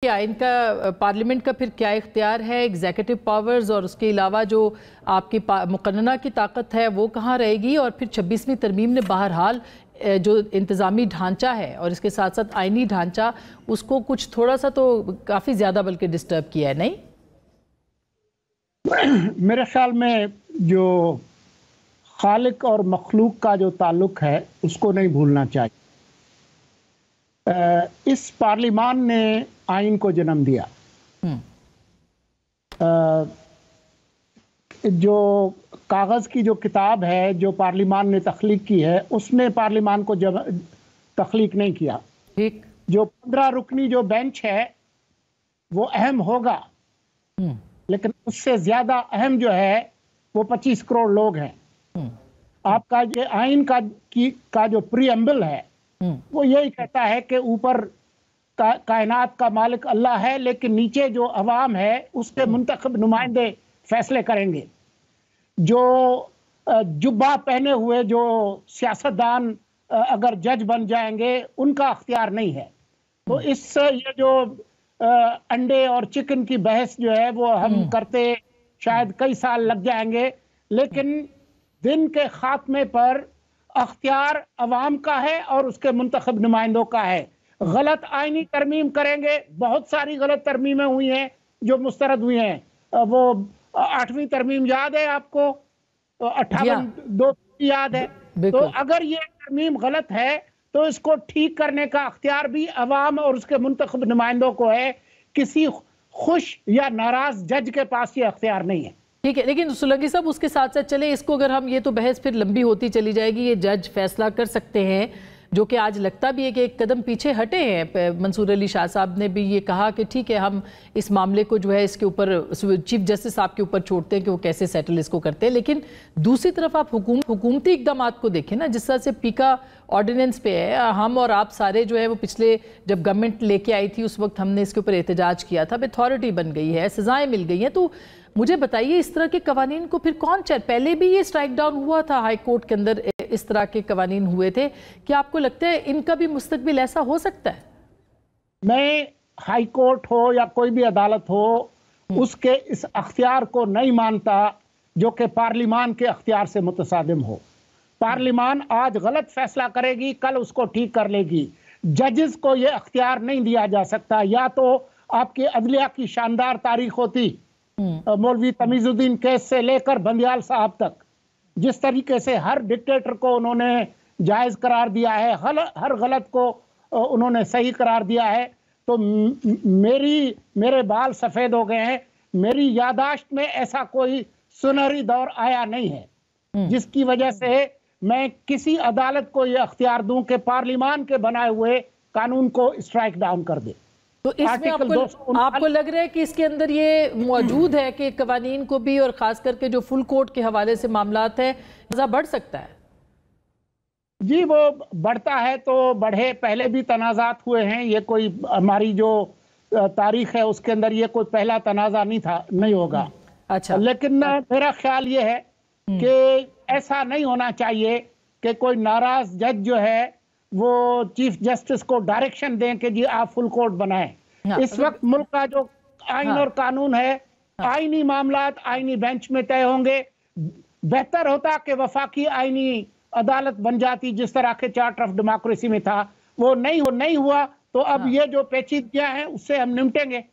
आइन का पार्लियामेंट का फिर क्या इख्तियार है, एग्जीक्यूटिव पावर्स और उसके अलावा जो आपकी मुकन्नना की ताकत है वो कहाँ रहेगी? और फिर 26वीं तरमीम ने बहरहाल जो इंतज़ामी ढांचा है और इसके साथ साथ आइनी ढांचा उसको कुछ थोड़ा सा तो काफ़ी ज़्यादा बल्कि डिस्टर्ब किया है, नहीं? मेरे ख्याल में जो खालिक और मखलूक का जो ताल्लुक है उसको नहीं भूलना चाहिए। इस पार्लिमान ने आइन को जन्म दिया। जो कागज की जो किताब है जो पार्लिमान ने तख्लीक की है उसने पार्लिमान को तख्लीक नहीं किया। ठीक। जो 15 रुकनी जो बेंच है वो अहम होगा, लेकिन उससे ज्यादा अहम जो है वो 25 करोड़ लोग हैं। आपका ये आइन का जो प्रीएम्बल है वो यही कहता है कि ऊपर कायनात का मालिक अल्लाह है, लेकिन नीचे जो अवाम है उसके मुंतखब नुमाइंदे फैसले करेंगे। जो जुब्बा पहने हुए जो सियासतदान अगर जज बन जाएंगे उनका अख्तियार नहीं है। तो इससे ये जो अंडे और चिकन की बहस जो है वो हम करते शायद कई साल लग जाएंगे, लेकिन दिन के खात्मे पर अख्तियार अवाम का है और उसके मुंतखब नुमाइंदों का है। गलत आईनी तरमीम करेंगे, बहुत सारी गलत तरमीमें हुई हैं जो मुस्तरद हुई हैं। वो 8वीं तरमीम याद है आपको? 58(2) याद है? तो अगर ये तरमीम गलत है तो इसको ठीक करने का अख्तियार भी अवाम और उसके मुंतखब नुमाइंदों को है। किसी खुश या नाराज जज के पास ये अख्तियार नहीं है। ठीक है, लेकिन सुलंगी साहब उसके साथ साथ चले इसको अगर हम, ये तो बहस फिर लंबी होती चली जाएगी। ये जज फैसला कर सकते हैं, जो कि आज लगता भी है कि एक कदम पीछे हटे हैं। मंसूर अली शाह साहब ने भी ये कहा कि ठीक है हम इस मामले को जो है इसके ऊपर चीफ जस्टिस साहब के ऊपर छोड़ते हैं कि वो कैसे सेटल इसको करते हैं। लेकिन दूसरी तरफ आप हुकूमती इकदाम को देखें ना, जिस तरह से पीका ऑर्डिनेंस पे है, हम और आप सारे जो है वो पिछले जब गवर्नमेंट लेके आई थी उस वक्त हमने इसके ऊपर एहतजाज किया था। अथॉरिटी बन गई है, सजाएं मिल गई हैं। तो मुझे बताइए इस तरह के कवानीन को फिर कौन चाहे? पहले भी ये स्ट्राइक डाउन हुआ था हाई कोर्ट के अंदर, इस तरह के कवानीन हुए थे। क्या आपको लगता है इनका भी मुस्तकबिल ऐसा हो सकता है? मैं हाई कोर्ट हो या कोई भी अदालत हो उसके इस अख्तियार को नहीं मानता जो कि पार्लिमान के अख्तियार से मुतसादिम हो। पार्लिमान आज गलत फैसला करेगी, कल उसको ठीक कर लेगी। जजेस को यह अख्तियार नहीं दिया जा सकता। या तो आपकी अदलिया की शानदार तारीख होती, मौलवी तमीजुद्दीन केस से लेकर बंदियाल साहब तक, जिस तरीके से हर डिक्टेटर को उन्होंने जायज करार दिया है, हर गलत को उन्होंने सही करार दिया है, तो मेरे बाल सफेद हो गए हैं। मेरी यादाश्त में ऐसा कोई सुनहरी दौर आया नहीं है जिसकी वजह से मैं किसी अदालत को यह अख्तियार दूं कि पार्लिमान के बनाए हुए कानून को स्ट्राइक डाउन कर दे। तो इसमें आपको लग रहा है कि इसके अंदर ये मौजूद है कि कवानीन को भी और खास करके जो फुल कोर्ट के हवाले से मामलात है मजा बढ़ सकता है? जी, वो बढ़ता है तो बढ़े। पहले भी तनाज़ात हुए हैं। ये कोई हमारी जो तारीख है उसके अंदर ये कोई पहला तनाज़ा नहीं होगा। अच्छा, लेकिन मेरा ख्याल ये है कि ऐसा नहीं होना चाहिए कि कोई नाराज जज जो है वो चीफ जस्टिस को डायरेक्शन दें कि जी आप फुल कोर्ट बनाएं। इस वक्त मुल्क का जो आइन और कानून है, आईनी मामलात आईनी बेंच में तय होंगे। बेहतर होता कि वफाकी आईनी अदालत बन जाती जिस तरह के चार्टर ऑफ डेमोक्रेसी में था। वो नहीं हुआ। तो अब ये जो पेचीदगियां हैं उससे हम निपटेंगे।